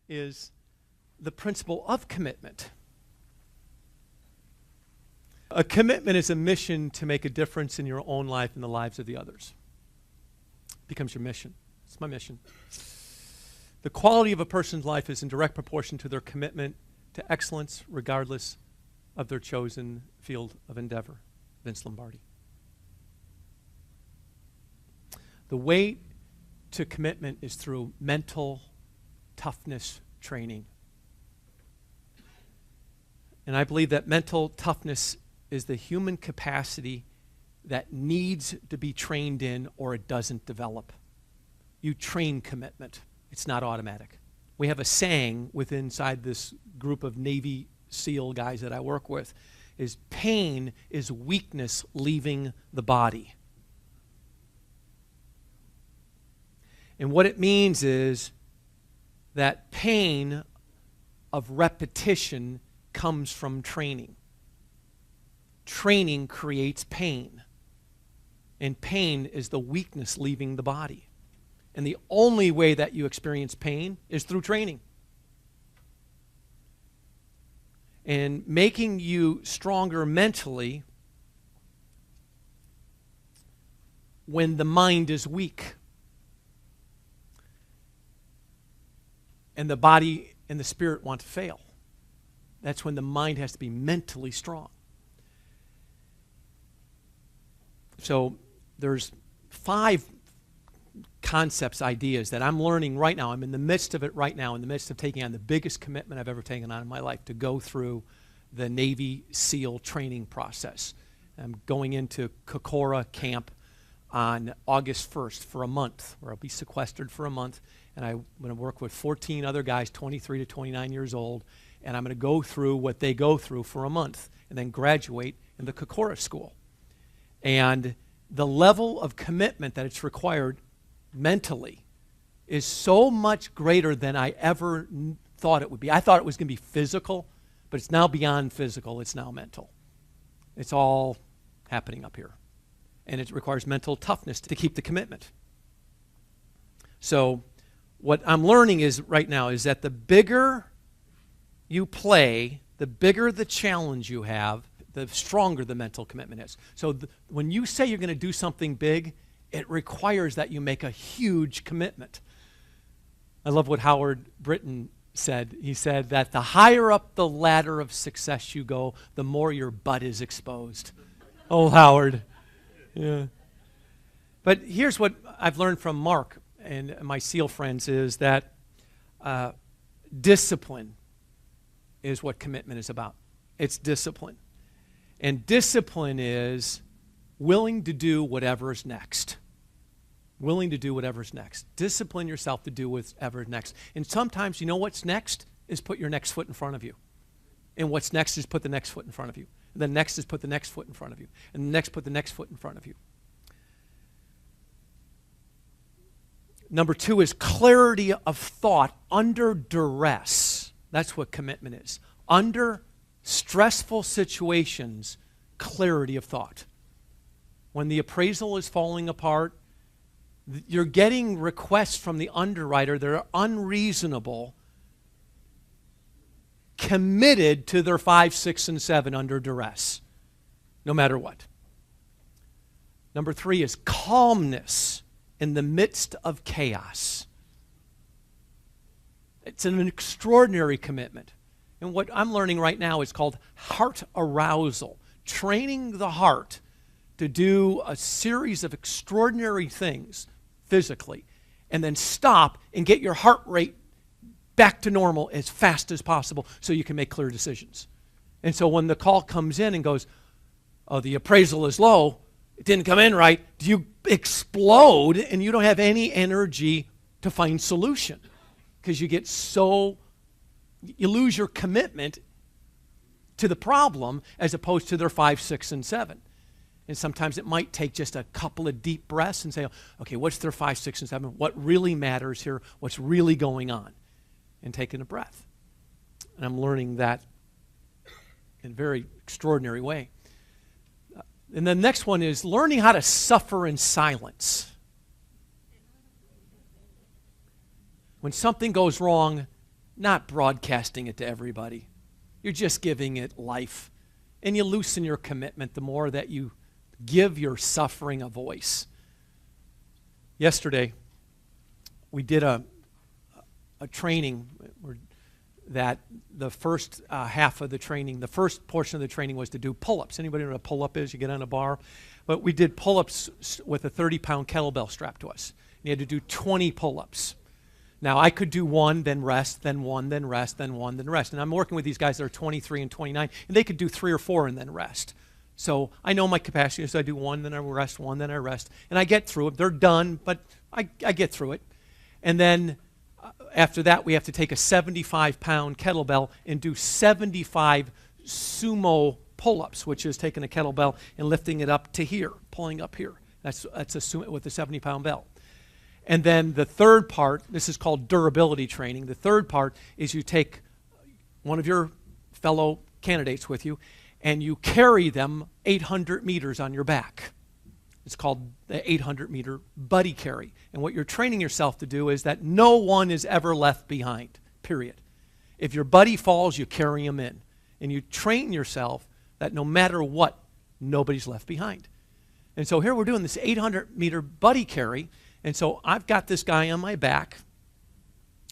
is the principle of commitment. A commitment is a mission to make a difference in your own life and the lives of the others. It becomes your mission. It's my mission. The quality of a person's life is in direct proportion to their commitment to excellence, regardless of their chosen field of endeavor. Vince Lombardi. The way to commitment is through mental toughness training. And I believe that mental toughness is the human capacity that needs to be trained in or it doesn't develop. You train commitment. It's not automatic. We have a saying inside this group of Navy SEAL guys that I work with, is pain is weakness leaving the body. And what it means is that pain of repetition comes from training. Training creates pain. And pain is the weakness leaving the body. And the only way that you experience pain is through training. And making you stronger mentally when the mind is weak. And the body and the spirit want to fail. That's when the mind has to be mentally strong. So there's 5 concepts, ideas that I'm learning right now. I'm in the midst of it right now, in the midst of taking on the biggest commitment I've ever taken on in my life, to go through the Navy SEAL training process. I'm going into Kokora camp on August 1st for a month, where I'll be sequestered for a month, and I'm going to work with 14 other guys, 23 to 29 years old, and I'm going to go through what they go through for a month, and then graduate in the Kokora school. And the level of commitment that it's required mentally is so much greater than I ever thought it would be. I thought it was going to be physical, but it's now beyond physical. It's now mental. It's all happening up here. And it requires mental toughness to keep the commitment. So what I'm learning is right now is that the bigger you play, the bigger the challenge you have, the stronger the mental commitment is. So when you say you're going to do something big, it requires that you make a huge commitment. I love what Howard Britton said. He said that the higher up the ladder of success you go, the more your butt is exposed. Oh, Howard. Yeah. But here's what I've learned from Mark and my SEAL friends is that discipline is what commitment is about. It's discipline. And discipline is willing to do whatever's next. Willing to do whatever's next. Discipline yourself to do whatever's next. And sometimes, you know what's next is put your next foot in front of you. And what's next is put the next foot in front of you. And the next is put the next foot in front of you. And the next put the next foot in front of you. Number 2 is clarity of thought under duress. That's what commitment is. Under stressful situations, clarity of thought. When the appraisal is falling apart, you're getting requests from the underwriter that are unreasonable, committed to their 5, 6, and 7 under duress, no matter what. Number 3 is calmness in the midst of chaos. It's an extraordinary commitment. And what I'm learning right now is called heart arousal, training the heart to do a series of extraordinary things physically, and then stop and get your heart rate back to normal as fast as possible so you can make clear decisions. And so when the call comes in and goes, oh, the appraisal is low, it didn't come in right, you explode and you don't have any energy to find solution because you lose your commitment to the problem as opposed to their 5, 6, and 7. And sometimes it might take just a couple of deep breaths and say, okay, what's their 5, 6, and 7? What really matters here? What's really going on? And taking a breath. And I'm learning that in a very extraordinary way. And the next one is learning how to suffer in silence. When something goes wrong, not broadcasting it to everybody. You're just giving it life. And you loosen your commitment the more that you give your suffering a voice. Yesterday, we did a training that the first half of the training, the first portion of the training was to do pull-ups. Anybody know what a pull-up is? You get on a bar. But we did pull-ups with a 30-pound kettlebell strapped to us. You had to do 20 pull-ups. Now, I could do one, then rest, then one, then rest, then one, then rest. And I'm working with these guys that are 23 and 29, and they could do 3 or 4 and then rest. So I know my capacity, so I do one, then I rest, one, then I rest. And I get through it. They're done, but I get through it. And then after that, we have to take a 75-pound kettlebell and do 75 sumo pull-ups, which is taking a kettlebell and lifting it up to here, pulling up here. That's a sumo with a 70-pound belt. And then the third part, this is called durability training. The third part is you take one of your fellow candidates with you and you carry them 800 meters on your back. It's called the 800-meter buddy carry. And what you're training yourself to do is that no one is ever left behind, period. If your buddy falls, you carry him in. And you train yourself that no matter what, nobody's left behind. And so here we're doing this 800-meter buddy carry. And so I've got this guy on my back,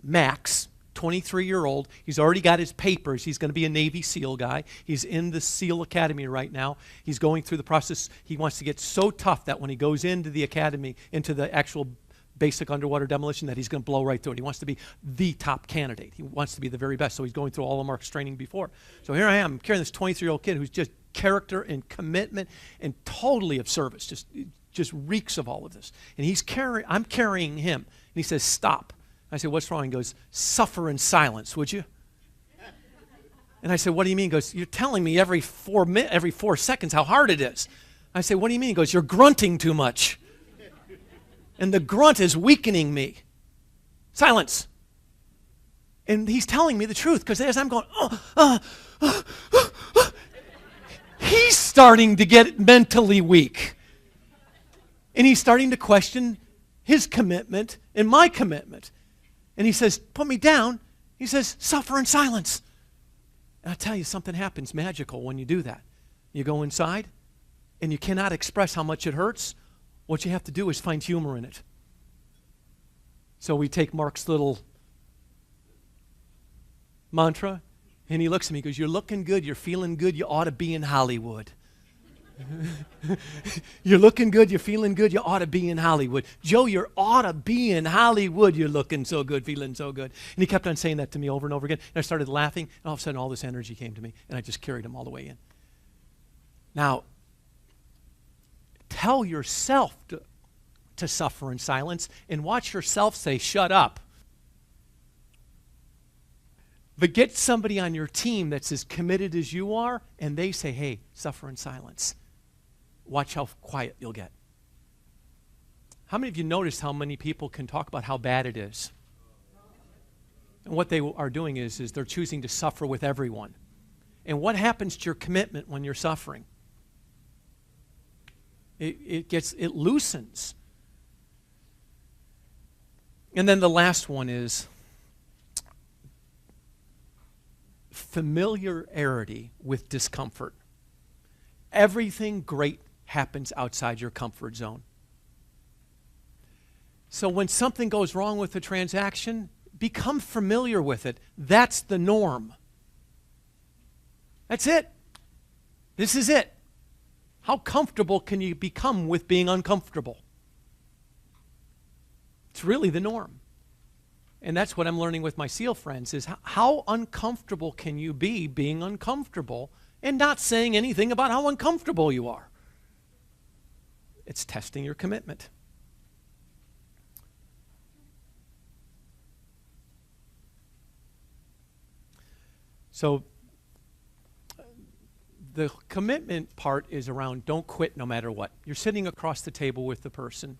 Max, 23-year-old. He's already got his papers. He's going to be a Navy SEAL guy. He's in the SEAL Academy right now. He's going through the process. He wants to get so tough that when he goes into the academy, into the actual basic underwater demolition, that he's going to blow right through it. He wants to be the top candidate. He wants to be the very best. So he's going through all of Mark's training before. So here I am carrying this 23-year-old kid who's just character and commitment and totally of service, just reeks of all of this. And I'm carrying him. And he says, stop. I said, what's wrong? He goes, suffer in silence, would you? And I said, what do you mean? He goes, you're telling me every 4 seconds how hard it is. I said, what do you mean? He goes, you're grunting too much. And the grunt is weakening me. Silence. And he's telling me the truth, because as I'm going, he's starting to get mentally weak. And he's starting to question his commitment and my commitment. And he says, put me down. He says, suffer in silence. And I tell you, something happens magical when you do that. You go inside, and you cannot express how much it hurts. What you have to do is find humor in it. So we take Mark's little mantra, and he looks at me and goes, you're looking good, you're feeling good, you ought to be in Hollywood. You're looking good, you're feeling good, you ought to be in Hollywood. Joe, you ought to be in Hollywood, you're looking so good, feeling so good. And he kept on saying that to me over and over again. And I started laughing, and all of a sudden all this energy came to me, and I just carried him all the way in. Now, tell yourself to suffer in silence, and watch yourself say, shut up. But get somebody on your team that's as committed as you are, and they say, hey, suffer in silence. Watch how quiet you'll get. How many of you noticed how many people can talk about how bad it is? And what they are doing is they're choosing to suffer with everyone. And what happens to your commitment when you're suffering? It loosens. And then the last one is familiarity with discomfort. Everything great happens outside your comfort zone. So when something goes wrong with a transaction, become familiar with it. That's the norm. That's it. This is it. How comfortable can you become with being uncomfortable? It's really the norm. And that's what I'm learning with my SEAL friends is how uncomfortable can you be being uncomfortable and not saying anything about how uncomfortable you are? It's testing your commitment. So the commitment part is around don't quit no matter what. You're sitting across the table with the person,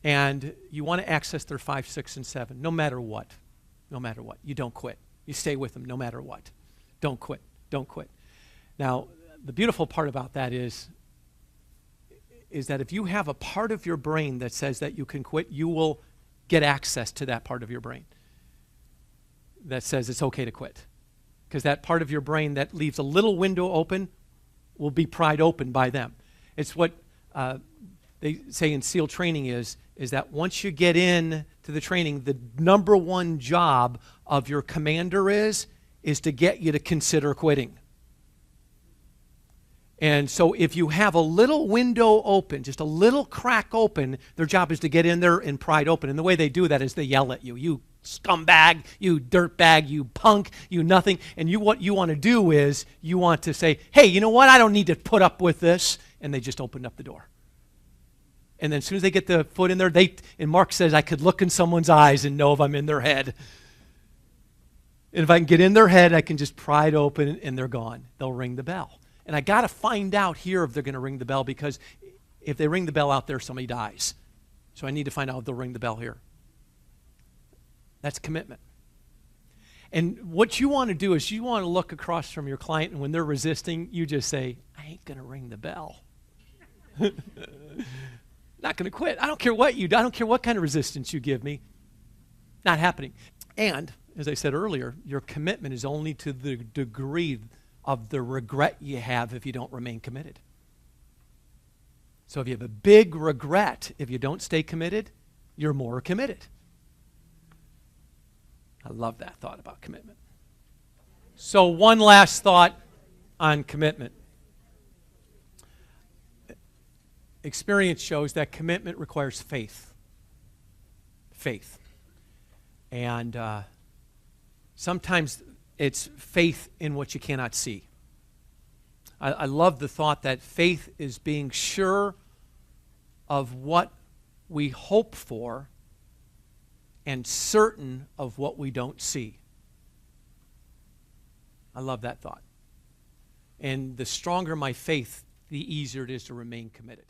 and you want to access their 5, 6, and 7, no matter what. No matter what. You don't quit. You stay with them no matter what. Don't quit. Don't quit. Now, the beautiful part about that is that if you have a part of your brain that says that you can quit, you will get access to that part of your brain. that says it's okay to quit. Because that part of your brain that leaves a little window open will be pried open by them. It's what they say in SEAL training is that once you get in to the training, the number one job of your commander is to get you to consider quitting. And so if you have a little window open, just a little crack open, their job is to get in there and pry it open. And the way they do that is they yell at you. You scumbag, you dirtbag, you punk, you nothing. And what you want to do is you want to say, hey, you know what? I don't need to put up with this. And they just opened up the door. And then as soon as they get the foot in there, and Mark says, I could look in someone's eyes and know if I'm in their head. And if I can get in their head, I can just pry it open and they're gone. They'll ring the bell. And I got to find out here if they're going to ring the bell, because if they ring the bell out there, somebody dies. So I need to find out if they'll ring the bell here. That's commitment. And what you want to do is you want to look across from your client, and when they're resisting, you just say, I ain't going to ring the bell. Not going to quit. I don't care what you do. I don't care what kind of resistance you give me. Not happening. And, as I said earlier, your commitment is only to the degree of the regret you have if you don't remain committed. So if you have a big regret if you don't stay committed, you're more committed. I love that thought about commitment. So one last thought on commitment. Experience shows that commitment requires faith. Faith. And sometimes it's faith in what you cannot see. I love the thought that faith is being sure of what we hope for and certain of what we don't see. I love that thought. And the stronger my faith, the easier it is to remain committed.